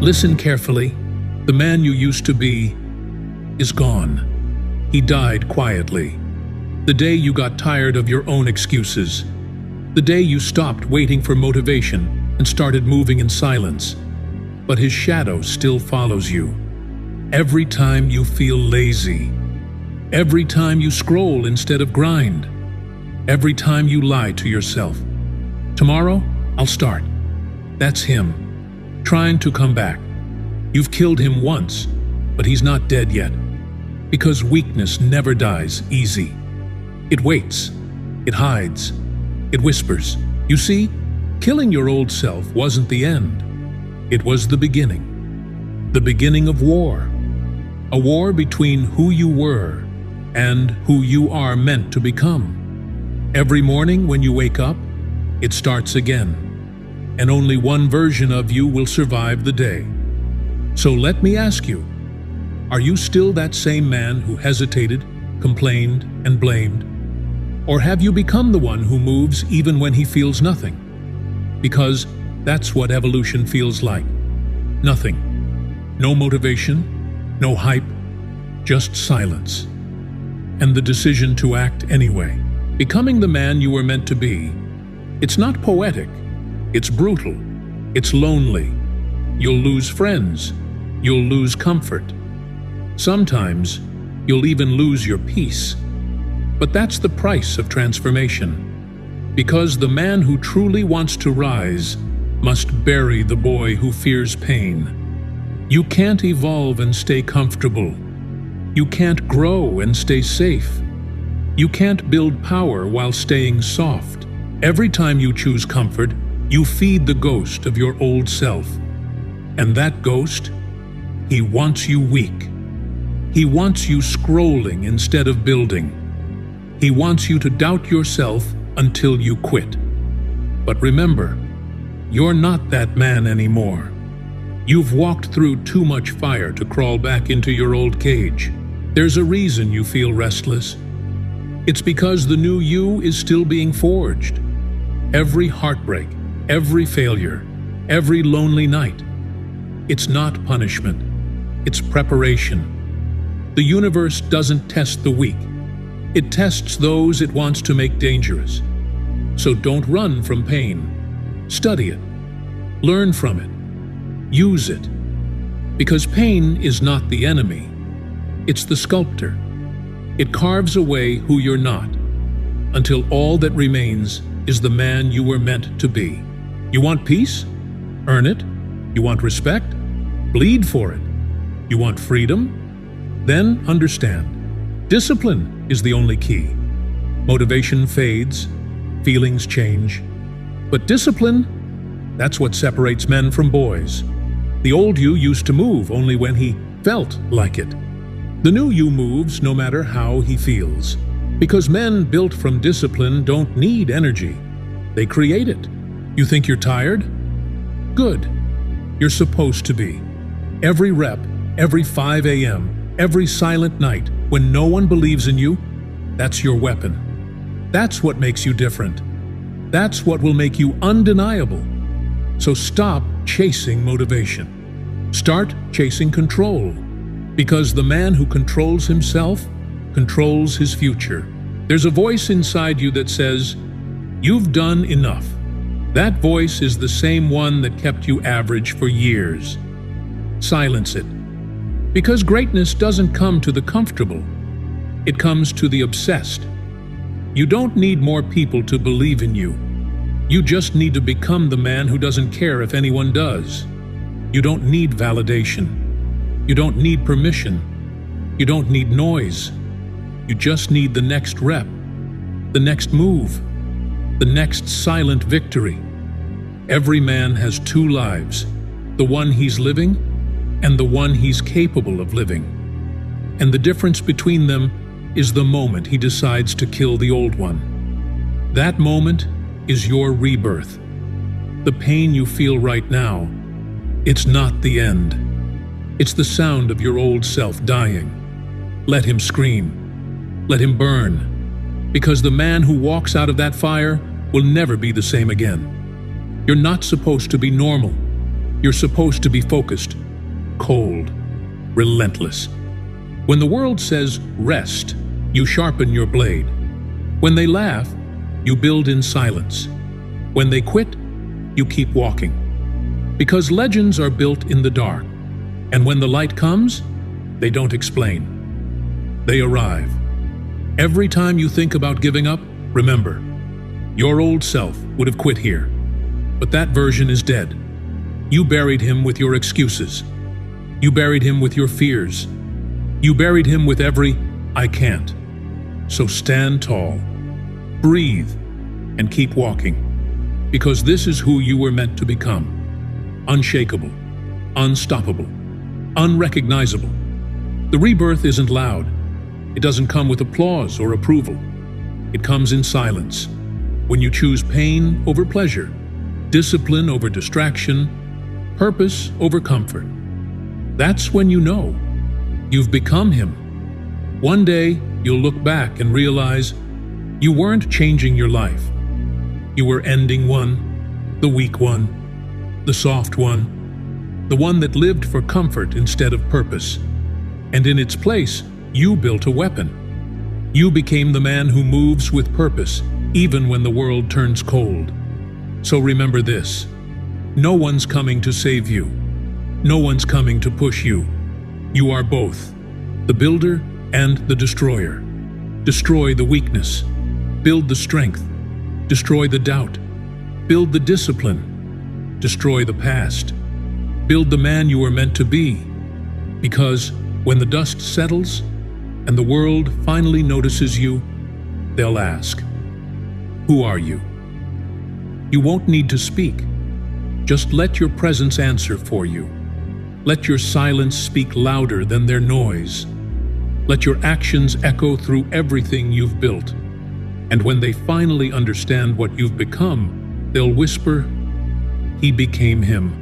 Listen carefully. The man you used to be is gone. He died quietly. The day you got tired of your own excuses. The day you stopped waiting for motivation and started moving in silence. But his shadow still follows you. Every time you feel lazy. Every time you scroll instead of grind. Every time you lie to yourself. Tomorrow, I'll start. That's him, trying to come back. You've killed him once, but he's not dead yet. Because weakness never dies easy. It waits, it hides, it whispers. You see, killing your old self wasn't the end. It was the beginning of war. A war between who you were and who you are meant to become. Every morning when you wake up, it starts again, and only one version of you will survive the day. So let me ask you, are you still that same man who hesitated, complained, and blamed? Or have you become the one who moves even when he feels nothing? Because that's what evolution feels like. Nothing. No motivation, no hype, just silence. And the decision to act anyway. Becoming the man you were meant to be. It's not poetic. It's brutal. It's lonely. You'll lose friends. You'll lose comfort. Sometimes, you'll even lose your peace. But that's the price of transformation. Because the man who truly wants to rise must bury the boy who fears pain. You can't evolve and stay comfortable. You can't grow and stay safe. You can't build power while staying soft. Every time you choose comfort, you feed the ghost of your old self. And that ghost, he wants you weak. He wants you scrolling instead of building. He wants you to doubt yourself until you quit. But remember, you're not that man anymore. You've walked through too much fire to crawl back into your old cage. There's a reason you feel restless. It's because the new you is still being forged. Every heartbreak, every failure, every lonely night. It's not punishment. It's preparation. The universe doesn't test the weak. It tests those it wants to make dangerous. So don't run from pain. Study it. Learn from it. Use it. Because pain is not the enemy. It's the sculptor. It carves away who you're not, until all that remains is the man you were meant to be. You want peace? Earn it. You want respect? Bleed for it. You want freedom? Then understand. Discipline is the only key. Motivation fades, feelings change. But discipline, that's what separates men from boys. The old you used to move only when he felt like it. The new you moves no matter how he feels. Because men built from discipline don't need energy. They create it. You think you're tired? Good. You're supposed to be. Every rep, every 5 a.m., every silent night, when no one believes in you, that's your weapon. That's what makes you different. That's what will make you undeniable. So stop chasing motivation. Start chasing control. Because the man who controls himself controls his future. There's a voice inside you that says, "You've done enough." That voice is the same one that kept you average for years. Silence it. Because greatness doesn't come to the comfortable. It comes to the obsessed. You don't need more people to believe in you. You just need to become the man who doesn't care if anyone does. You don't need validation. You don't need permission. You don't need noise. You just need the next rep, the next move, the next silent victory. Every man has 2 lives, the one he's living and the one he's capable of living. And the difference between them is the moment he decides to kill the old one. That moment is your rebirth. The pain you feel right now, it's not the end. It's the sound of your old self dying. Let him scream. Let him burn. Because the man who walks out of that fire will never be the same again. You're not supposed to be normal. You're supposed to be focused, cold, relentless. When the world says rest, you sharpen your blade. When they laugh, you build in silence. When they quit, you keep walking. Because legends are built in the dark, and when the light comes, they don't explain. They arrive. Every time you think about giving up, remember, your old self would have quit here, but that version is dead. You buried him with your excuses. You buried him with your fears. You buried him with every "I can't." So stand tall, breathe, and keep walking, because this is who you were meant to become. Unshakable, unstoppable, unrecognizable. The rebirth isn't loud. It doesn't come with applause or approval. It comes in silence, when you choose pain over pleasure, discipline over distraction, purpose over comfort. That's when you know you've become him. One day, you'll look back and realize you weren't changing your life. You were ending one, the weak one, the soft one, the one that lived for comfort instead of purpose. And in its place, you built a weapon. You became the man who moves with purpose, even when the world turns cold. So remember this: no one's coming to save you. No one's coming to push you. You are both, the builder and the destroyer. Destroy the weakness. Build the strength. Destroy the doubt. Build the discipline. Destroy the past. Build the man you were meant to be. Because when the dust settles and the world finally notices you, they'll ask, "Who are you?" You won't need to speak. Just let your presence answer for you. Let your silence speak louder than their noise. Let your actions echo through everything you've built. And when they finally understand what you've become, they'll whisper, "He became him."